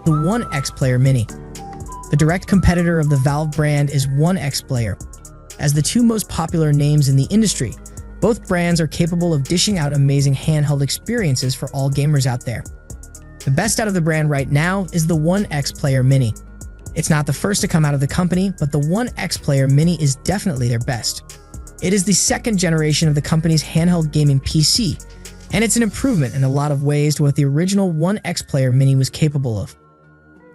the One X Player Mini. The direct competitor of the Valve brand is One X Player. As the two most popular names in the industry, both brands are capable of dishing out amazing handheld experiences for all gamers out there. The best out of the brand right now is the One X Player Mini. It's not the first to come out of the company, but the One X Player Mini is definitely their best. It is the second generation of the company's handheld gaming PC, and it's an improvement in a lot of ways to what the original One X Player Mini was capable of.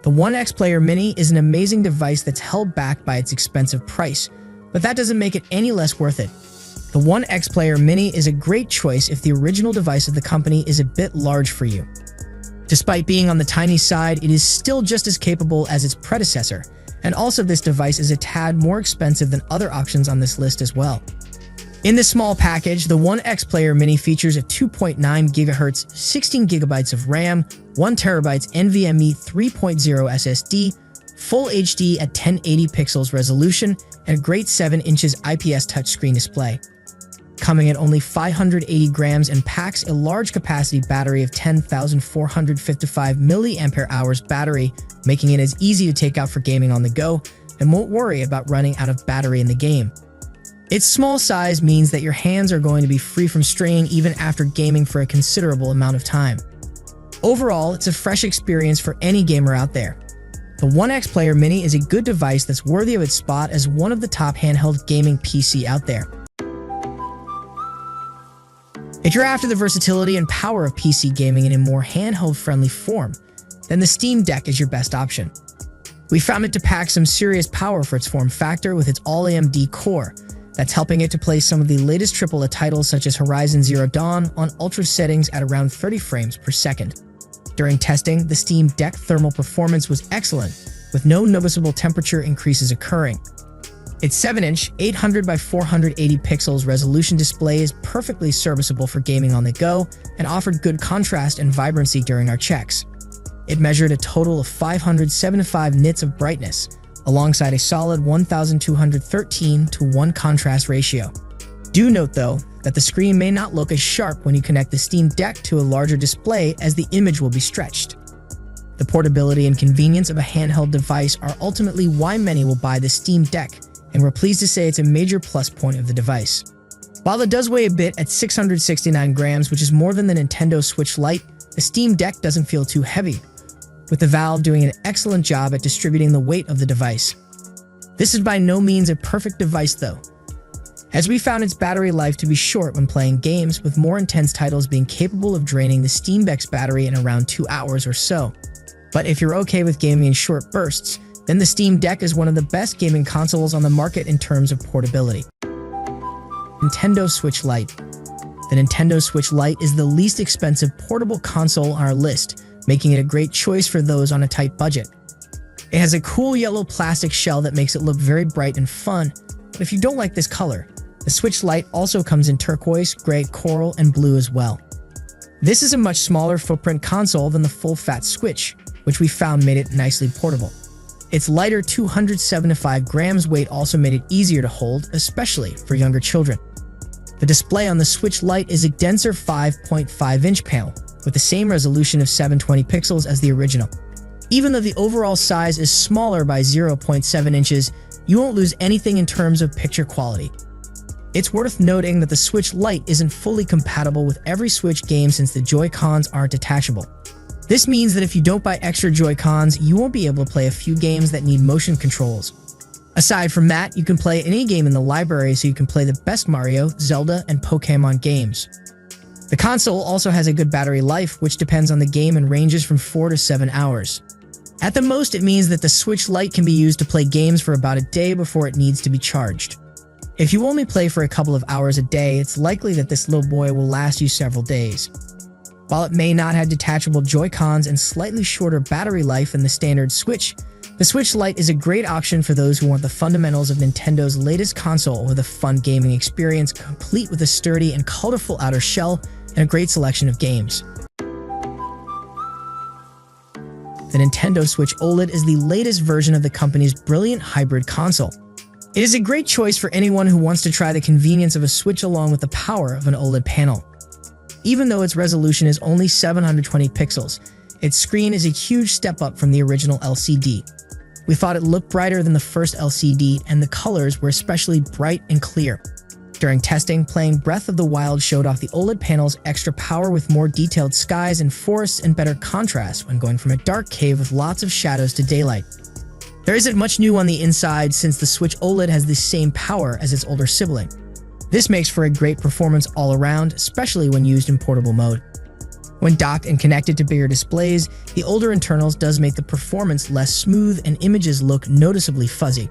The One X Player Mini is an amazing device that's held back by its expensive price, but that doesn't make it any less worth it. The One X Player Mini is a great choice if the original device of the company is a bit large for you. Despite being on the tiny side, it is still just as capable as its predecessor, and also this device is a tad more expensive than other options on this list as well. In this small package, the One X Player Mini features a 2.9 GHz, 16 GB of RAM, 1 TB NVMe 3.0 SSD, Full HD at 1080 pixels resolution, and a great 7 inches IPS touchscreen display. Coming at only 580 grams and packs a large capacity battery of 10,455 mAh battery, making it as easy to take out for gaming on the go and won't worry about running out of battery in the game. Its small size means that your hands are going to be free from straining even after gaming for a considerable amount of time. Overall, it's a fresh experience for any gamer out there. The One X Player Mini is a good device that's worthy of its spot as one of the top handheld gaming PC out there. If you're after the versatility and power of PC gaming in a more handheld-friendly form, then the Steam Deck is your best option. We found it to pack some serious power for its form factor with its all-AMD core that's helping it to play some of the latest AAA titles such as Horizon Zero Dawn on ultra settings at around 30 frames per second. During testing, the Steam Deck thermal performance was excellent, with no noticeable temperature increases occurring. Its 7-inch, 800 by 480 pixels resolution display is perfectly serviceable for gaming on the go and offered good contrast and vibrancy during our checks. It measured a total of 575 nits of brightness, alongside a solid 1,213:1 contrast ratio. Do note, though, that the screen may not look as sharp when you connect the Steam Deck to a larger display as the image will be stretched. The portability and convenience of a handheld device are ultimately why many will buy the Steam Deck, and we're pleased to say it's a major plus point of the device. While it does weigh a bit at 669 grams, which is more than the Nintendo Switch Lite, the Steam Deck doesn't feel too heavy, with the Valve doing an excellent job at distributing the weight of the device. This is by no means a perfect device though, as we found its battery life to be short when playing games, with more intense titles being capable of draining the Steam Deck's battery in around 2 hours or so. But if you're okay with gaming in short bursts, then the Steam Deck is one of the best gaming consoles on the market in terms of portability. Nintendo Switch Lite. The Nintendo Switch Lite is the least expensive portable console on our list, making it a great choice for those on a tight budget. It has a cool yellow plastic shell that makes it look very bright and fun, but if you don't like this color, the Switch Lite also comes in turquoise, gray, coral, and blue as well. This is a much smaller footprint console than the full-fat Switch, which we found made it nicely portable. Its lighter 275 grams weight also made it easier to hold, especially for younger children. The display on the Switch Lite is a denser 5.5-inch panel, with the same resolution of 720 pixels as the original. Even though the overall size is smaller by 0.7 inches, you won't lose anything in terms of picture quality. It's worth noting that the Switch Lite isn't fully compatible with every Switch game since the Joy-Cons aren't detachable. This means that if you don't buy extra Joy-Cons, you won't be able to play a few games that need motion controls. Aside from that, you can play any game in the library, so you can play the best Mario, Zelda, and Pokémon games. The console also has a good battery life, which depends on the game and ranges from 4 to 7 hours. At the most, it means that the Switch Lite can be used to play games for about a day before it needs to be charged. If you only play for a couple of hours a day, it's likely that this little boy will last you several days. While it may not have detachable Joy-Cons and slightly shorter battery life than the standard Switch, the Switch Lite is a great option for those who want the fundamentals of Nintendo's latest console with a fun gaming experience, complete with a sturdy and colorful outer shell and a great selection of games. The Nintendo Switch OLED is the latest version of the company's brilliant hybrid console. It is a great choice for anyone who wants to try the convenience of a Switch along with the power of an OLED panel. Even though its resolution is only 720 pixels, Its screen is a huge step up from the original LCD. We thought it looked brighter than the first LCD, and the colors were especially bright and clear. During testing, playing Breath of the Wild showed off the OLED panel's extra power with more detailed skies and forests and better contrast when going from a dark cave with lots of shadows to daylight. There isn't much new on the inside since the Switch OLED has the same power as its older sibling. This makes for a great performance all around, especially when used in portable mode. When docked and connected to bigger displays, the older internals does make the performance less smooth and images look noticeably fuzzy.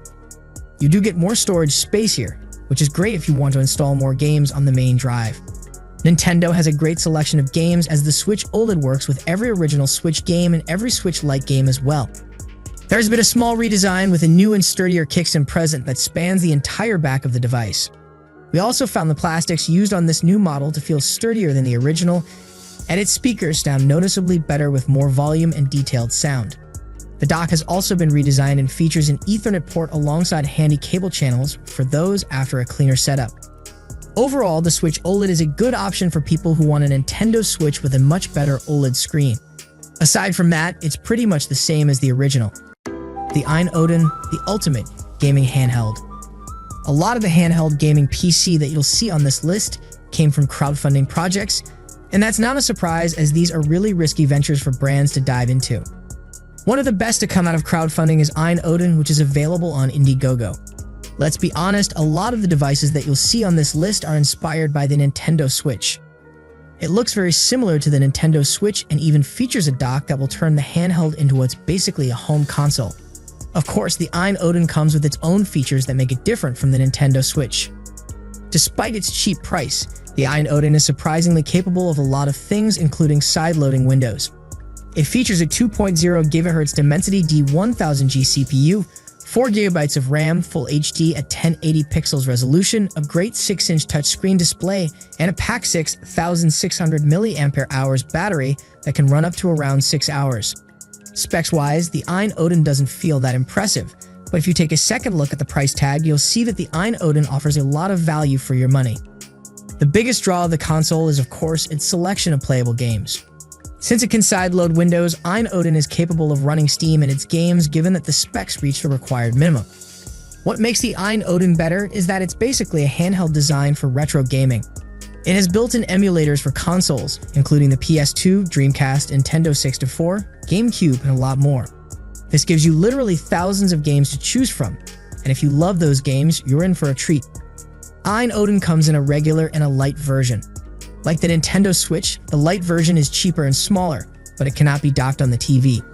You do get more storage space here, which is great if you want to install more games on the main drive. Nintendo has a great selection of games as the Switch OLED works with every original Switch game and every Switch Lite game as well. There's been a small redesign with a new and sturdier kickstand present that spans the entire back of the device. We also found the plastics used on this new model to feel sturdier than the original, and its speakers sound noticeably better with more volume and detailed sound. The dock has also been redesigned and features an Ethernet port alongside handy cable channels for those after a cleaner setup. Overall, the Switch OLED is a good option for people who want a Nintendo Switch with a much better OLED screen. Aside from that, it's pretty much the same as the original. The Odin, the ultimate gaming handheld. A lot of the handheld gaming PC that you'll see on this list came from crowdfunding projects, and that's not a surprise as these are really risky ventures for brands to dive into. One of the best to come out of crowdfunding is Odin, which is available on Indiegogo. Let's be honest, a lot of the devices that you'll see on this list are inspired by the Nintendo Switch. It looks very similar to the Nintendo Switch and even features a dock that will turn the handheld into what's basically a home console. Of course, the Odin comes with its own features that make it different from the Nintendo Switch. Despite its cheap price, the Odin is surprisingly capable of a lot of things, including side-loading windows. It features a 2.0 GHz Dimensity D1000G CPU, 4 GB of RAM, Full HD at 1080 pixels resolution, a great 6-inch touchscreen display, and a pack 6,600 mAh battery that can run up to around 6 hours. Specs-wise, the Odin doesn't feel that impressive, but if you take a second look at the price tag, you'll see that the Odin offers a lot of value for your money. The biggest draw of the console is, of course, its selection of playable games. Since it can sideload windows, Odin is capable of running Steam in its games given that the specs reach the required minimum. What makes the Odin better is that it's basically a handheld designed for retro gaming. It has built-in emulators for consoles, including the PS2, Dreamcast, Nintendo 64, GameCube, and a lot more. This gives you literally thousands of games to choose from, and if you love those games, you're in for a treat. Odin comes in a regular and a light version. Like the Nintendo Switch, the light version is cheaper and smaller, but it cannot be docked on the TV.